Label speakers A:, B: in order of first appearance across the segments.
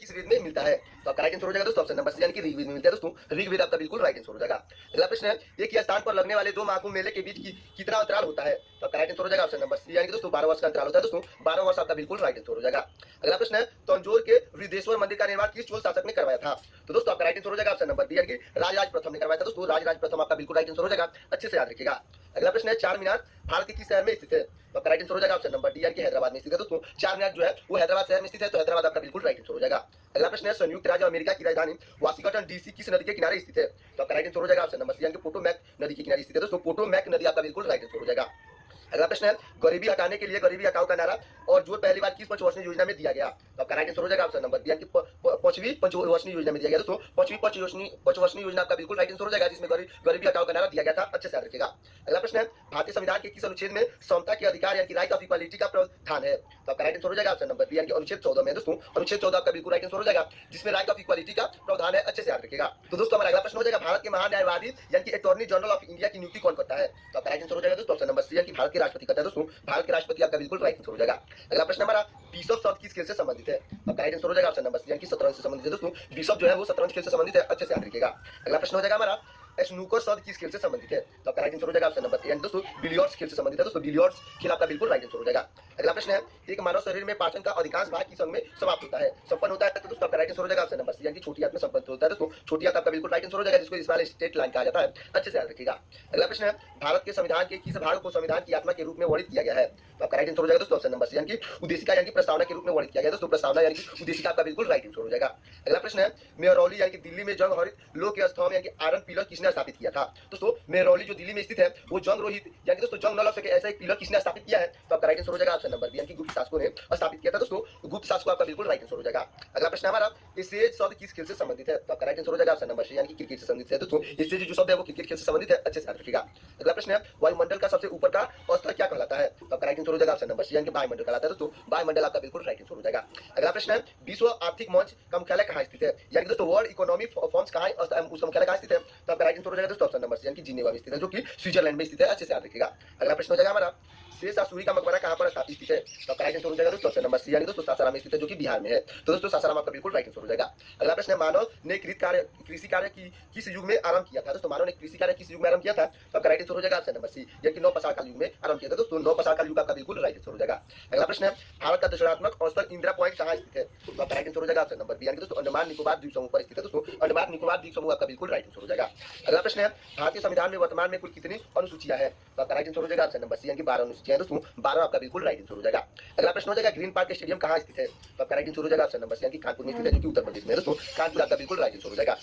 A: किस वेद में मिलता है? तो आपका राइट आंसर हो जाएगा दोस्तों ऑप्शन नंबर सी यानी कि ऋग्वेद में मिलता है दोस्तों। ऋग्वेद आपका बिल्कुल राइट आंसर हो जाएगा। अगला प्रश्न है, एक ही स्थान पर लगने वाले दो महाकुंभ मेले के बीच कितना अंतराल होता है? तो आपका राइट आंसर हो जाएगा ऑप्शन नंबर सी यानी कि दोस्तों 12 वर्ष का अंतराल होता है दोस्तों। 12 वर्ष आपका बिल्कुल राइट आंसर हो जाएगा। अगला प्रश्न है, तंजौर के वृद्धेश्वर मंदिर का निर्माण किस चोल शासक ने करवाया था? तो दोस्तों आपका राइट आंसर हो जाएगा ऑप्शन नंबर डी यानी कि राजराज प्रथम ने करवाया था दोस्तों। राजराज प्रथम आपका बिल्कुल राइट आंसर हो जाएगा, अच्छे से याद रखिएगा। अगला प्रश्न है, चार मीनार भारत के किस शहर में स्थित है? तो आपका राइट आंसर हो जाएगा ऑप्शन नंबर डी यानी कि हैदराबाद में स्थित है दोस्तों। चार मीनार जो है वो हैदराबाद शहर में स्थित है, तो हैदराबाद आपका बिल्कुल राइट आंसर हो जाएगा। अगला प्रश्न है, संयुक्त राज्य अमेरिका की राजधानी वाशिंगटन डीसी किस नदी के किनारे स्थित है? तो आपका राइट आंसर हो जाएगा ऑप्शन नंबर सी यानी कि पोटोमैक नदी के किनारे स्थित है दोस्तों। पोटोमैक नदी आपका बिल्कुल राइट आंसर हो जाएगा। अगला प्रश्न है, गरीबी हटाने के लिए गरीबी हटाओ का नारा और जोर पहली बार किस पंचवर्षीय योजना में दिया गया? तो आपका राइट आंसर हो जाएगा ऑप्शन नंबर डी यानी कि पांचवी पंचवर्षीय योजना में दिया गया दोस्तों। पांचवी पंचवर्षीय योजना आपका बिल्कुल राइट आंसर हो जाएगा, जिसमें गरीबी हटाओ का नारा दिया गया था, अच्छे से याद रखिएगा। अगला प्रश्न है, भारतीय संविधान के किस अनुच्छेद में समता के अधिकार यानी कि राइट ऑफ इक्वालिटी का प्रावधान है? तो आपका राइट आंसर हो जाएगा ऑप्शन नंबर बी यानी कि अनुच्छेद 14 में दोस्तों। अनुच्छेद 14 आपका बिल्कुल राइट आंसर हो जाएगा, जिसमें राइट ऑफ इक्वालिटी का प्रावधान है, अच्छे से याद रखिएगा। तो दोस्तों हमारा अगला प्रश्न हो जाएगा, भारत के महान न्यायवादी यानी कि अटॉर्नी जनरल ऑफ इंडिया की नियुक्ति कौन करता है? तो आपका राइट आंसर हो जाएगा दोस्तों ऑप्शन नंबर सी यानी कि भारत के राष्ट्रपति करता है दोस्तों। भारत के राष्ट्रपति आपका बिल्कुल राइट आंसर हो जाएगा। अगला प्रश्न हमारा, बिशप शब्द किस खेल से संबंधित है? तो आपका राइट आंसर हो जाएगा ऑप्शन नंबर सी यानी कि शतरंज से संबंधित है दोस्तों। बिशप जो है वो शतरंज खेल से संबंधित है, अच्छे से याद रखिएगा। अगला प्रश्न हो जाएगा हमारा, स्नूकर शब्द किस खेल से संबंधित है? तो आपका राइट आंसर हो जाएगा ऑप्शन नंबर ए यानी दोस्तों बिलियर्ड्स खेल से संबंधित है दोस्तों। बिलियर्ड्स खेल आपका बिल्कुल राइट आंसर हो जाएगा। अगला प्रश्न है, एक मानव शरीर में पाचन का अधिकांश भाग किस अंग में समाप्त होता है, संपन्न होता है? तो दोस्तों आपका राइट आंसर हो जाएगा ऑप्शन नंबर सी यानी कि छोटी आंत में संपन्न होता है दोस्तों। छोटी आंत आपका बिल्कुल राइट आंसर हो जाएगा, जिसको स्मॉल स्टेट लाइन कहा जाता है, अच्छे से याद रखिएगा। अगला प्रश्न है, भारत के संविधान के किस भाग को संविधान की आत्मा के रूप में वर्णित किया गया है? तो आपका राइट आंसर हो जाएगा दोस्तों ऑप्शन नंबर सी यानी कि उद्देशिका यानी कि प्रस्तावना के रूप में वर्णित किया गया दोस्तों। प्रस्तावना यानी कि उद्देशिका आपका बिल्कुल राइट आंसर हो जाएगा। अगला प्रश्न है, मेहरौली यानी कि दिल्ली में जंग हरित लोह के स्तंभ यानी कि आयरन पिलर किसने स्थापित किया था? दोस्तों मेहरौली जो दिल्ली में स्थित है वो जंग रोहित यानी दोस्तों जंग न लग सके ऐसा एक पिलर किसने स्थापित किया है? तो आपका राइट आंसर हो जाएगा ऑप्शन नंबर बी यानी कि गुप्त शासकों ने स्थापित किया था दोस्तों। गुप्त शासकों आपका बिल्कुल राइट आंसर हो जाएगा। अगला प्रश्न हमारा, स्टेज शब्द किस खेल से संबंधित है? तो आपका राइट आंसर हो जाएगा ऑप्शन नंबर सी यानी कि क्रिकेट से संबंधित है दोस्तों। स्टेज जो शब्द है वो क्रिकेट खेल से संबंधित है, अच्छे से याद रखिएगा। अगला प्रश्न है, वायुमंडल का सबसे ऊपर का स्तर क्या कहलाता है? तो आपका राइट आंसर हो जाएगा ऑप्शन नंबर सी यानी कि वायुमंडल कहलाता है दोस्तों। वायुमंडल आपका बिल्कुल राइट आंसर हो जाएगा। अगला प्रश्न है, विश्व आर्थिक मंच का मुख्यालय कहाँ स्थित है? यानी दोस्तों वर्ल्ड इकोनॉमिक फोरम कहाँ उसका मुख्यालय कहाँ स्थित है? तो आपका राइट आंसर हो जाएगा दोस्तों ऑप्शन नंबर सी यानी कि जिनेवा में स्थित है, जो कि स्विट्जरलैंड में स्थित है, अच्छे से याद रखिएगा। अगला प्रश्न हो जाएगा हमारा, शेष आसुरी का मकबरा कहाँ पर स्थापित स्थित है? तो राइट आंसर हो जाएगा दोस्तों ऑप्शन नंबर सी यानी दोस्तों सासाराम में स्थित है, जो कि बिहार में है। तो दोस्तों सासाराम आपका बिल्कुल राइट आंसर हो जाएगा। अगला प्रश्न है, मानव ने कृषि कार्य की किस युग में आरंभ किया था? दोस्तों मानव ने कृषि कार्य किस युग में आरंभ किया था? तो आपका राइट आंसर हो जाएगा ऑप्शन नंबर सी यानी कि नवपाषाण काल युग में आरंभ किया था दोस्तों। नवपाषाण काल युग आपका बिल्कुल राइट आंसर हो जाएगा। अगला प्रश्न है, भारत का दक्षिणात्मक औसत इंदिरा पॉइंट कहाँ स्थित है? तो आपका राइट आंसर हो जाएगा ऑप्शन नंबर बी यानी कि दोस्तों अंडमान निकोबार द्वीप समूह पर स्थित है दोस्तों। अंडमान निकोबार द्वीप समूह आपका बिल्कुल राइट आंसर हो जाएगा। अगला प्रश्न है, भारतीय संविधान में वर्तमान में कुल कितनी अनुसूचियां हैं? तो आपका राइट आंसर हो जाएगा ऑप्शन नंबर सी यानी कि 12 अनुसूचियां दोस्तों। 12 आपका बिल्कुल राइट आंसर हो जाएगा। अगला प्रश्न हो जाएगा, ग्रीन पार्क स्टेडियम कहाँ स्थित है? तो आपका राइट आंसर हो जाएगा ऑप्शन नंबर सी यानी कि कानपुर में स्थित है, जो कि उत्तर प्रदेश में दोस्तों। कानपुर आपका बिल्कुल राइट आंसर हो जाएगा।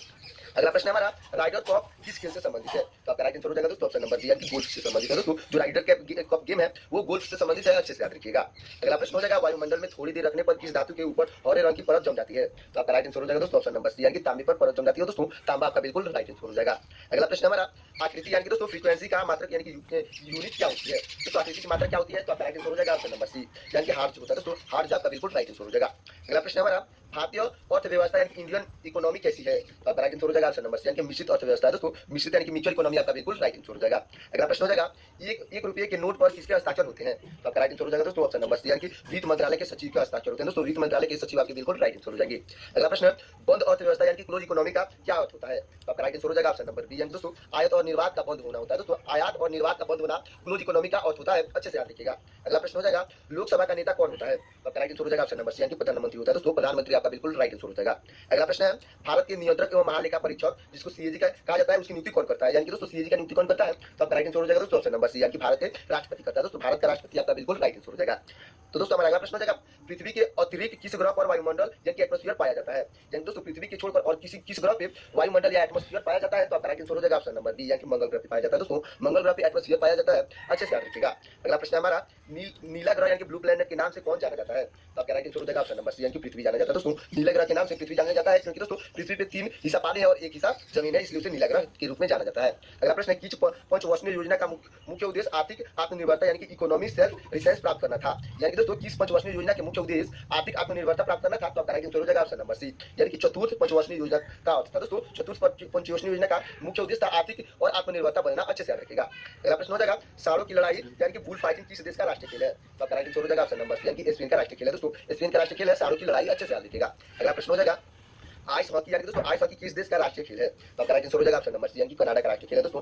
A: अगला प्रश्न हमारा, राइडर कप किस खेल से संबंधित है? तो आपका राइट आंसर हो जाएगा दोस्तों ऑप्शन नंबर बी यानी कि गोल्फ से संबंधित है दोस्तों। जो राइडर कप गेम है वो गोल्फ से संबंधित है, अच्छे से याद रखिएगा। अगला प्रश्न हो जाएगा, वायुमंडल में थोड़ी देर रखने पर किस धातु के ऊपर हरे रंग की परत जम जाती है? तो आपका राइट आंसर हो जाएगा दोस्तों ऑप्शन नंबर सी यानी कि तांबे पर परत जम जाती है दोस्तों। तांबा आपका बिल्कुल राइट आंसर हो जाएगा। अगला प्रश्न हमारा, आकृति यानी कि दोस्तों फ्रीक्वेंसी का मात्रक यानी कि यूनिट क्या होती है? दोस्तों आकृति की मात्रा क्या होती है? तो आपका राइट आंसर हो जाएगा ऑप्शन नंबर सी यानी कि हार्ट्ज होता है दोस्तों। हार्ट्ज आपका बिल्कुल राइट आंसर हो जाएगा। अगला प्रश्न हमारा, भारतीय अर्थव्यवस्था यानी कि इंडियन इकोनॉमी कैसी है? तो आपका राइट आंसर हो जाएगा ऑप्शन नंबर सी यानी कि मिश्रित अर्थव्यवस्था है दोस्तों। मिश्रित यानी कि म्यूचुअल इकोनॉमी आपका बिल्कुल राइट आंसर हो जाएगा। अगला प्रश्न हो जाएगा, एक रुपये के नोट पर किसके हस्ताक्षर होते हैं? तो आपका राइट आंसर हो जाएगा दोस्तों ऑप्शन नंबर सी यानी कि वित्त मंत्रालय के सचिव के हस्ताक्षर होते हैं दोस्तों। वित्त मंत्रालय के सचिव आपके बिल्कुल राइट आंसर हो जाएंगे। अगला प्रश्न, बंद अर्थव्यवस्था यानी कि क्लोज इकोनॉमी का क्या अर्थ होता है? तो आपका राइट आंसर हो जाएगा ऑप्शन नंबर बी यानी दोस्तों आयात और निर्यात का बंद होना होता है दोस्तों। आयात और निर्यात का बंद होना क्लोज इकोनॉमी का अर्थ होता है, अच्छे से याद रखिएगा। अगला प्रश्न हो जाएगा, लोकसभा का नेता कौन होता है? तो आपका राइट आंसर हो जाएगा ऑप्शन नंबर सी यानी कि प्रधानमंत्री होता है दोस्तों। प्रधानमंत्री आपका बिल्कुल राइट आंसर हो जाएगा। अगला प्रश्न है, भारत के नियंत्रक एवं महालेखा परीक्षक जिसको सीएजी का कहा जाता है उसकी नियुक्ति कौन करता है? यानी कि दोस्तों सीएजी का नियुक्ति कौन करता है? तो आपका राइट आंसर हो जाएगा दोस्तों ऑप्शन नंबर सी यानी कि भारत के राष्ट्रपति करता है दोस्तों। भारत का राष्ट्रपति आपका बिल्कुल राइट आंसर हो जाएगा। तो दोस्तों हमारा अगला प्रश्न हो जाएगा, पृथ्वी के अतिरिक्त किस ग्रह पर वायुमंडल यानी कि एटमॉस्फेयर पाया जाता है? यानी दोस्तों पृथ्वी के छोड़कर और किस ग्रह पे वायुमंडल या एटमॉस्फेयर पाया जाता है? तो आपका राइट आंसर हो जाएगा ऑप्शन नंबर बी यानी कि मंगल ग्रह पे पाया जाता है दोस्तों। मंगल ग्रह पे एटमॉस्फेयर पाया जाता है, अच्छे से याद रखिएगा। अगला प्रश्न हमारा, नीला ग्रह यानी कि ब्लू प्लैनेट के नाम से कौन जाना जाता है? तो आपका राइट आंसर हो जाएगा ऑप्शन नंबर सी यानी कि पृथ्वी जाना जाता है दोस्तों। नीला ग्रह के नाम से पृथ्वी जाना जाता है क्योंकि दोस्तों पृथ्वी पे 3 हिस्सा पानी है और 1 हिस्सा जमीन है, इसलिए उसे नीला ग्रह के रूप में जाना जाता है। अगला प्रश्न है, किस पंचवर्षीय योजना का मुख्य उद्देश्य आर्थिक आत्मनिर्भरता यानी कि इकोनॉमिक सेल्फ रिलायंस प्राप्त करना था? यानी कि दोस्तों किस पंचवर्षीय योजना के मुख्य उद्देश्य आर्थिक आत्मनिर्भरता प्राप्त करना था? तो आपका राइट आंसर हो जाएगा ऑप्शन नंबर सी यानी कि चतुर्थ पंचवर्षीय योजना का अर्थ था दोस्तों। चतुर्थ पंचवर्षीय योजना का मुख्य उद्देश्य था आर्थिक और आत्मनिर्भरता बनना, अच्छे से याद रखिएगा। अगला प्रश्न हो जाएगा, साड़ों की लड़ाई यानी कि बुल फाइटिंग किस देश का राष्ट्रीय खेल है? तो आपका राइट आंसर हो जाएगा ऑप्शन नंबर सी यानी कि स्पेन का राष्ट्रीय खेल है दोस्तों। स्पेन का राष्ट्रीय खेल है साड़ों की लड़ाई, अच्छे से याद रखिएगा। रहेगा। अगला प्रश्न हो जाएगा आइस हॉकी यानी कि दोस्तों आइस हॉकी किस देश का राष्ट्रीय खेल है? तो आपका राइट आंसर हो जाएगा ऑप्शन नंबर सी यानी कि कनाडा का राष्ट्रीय खेल है दोस्तों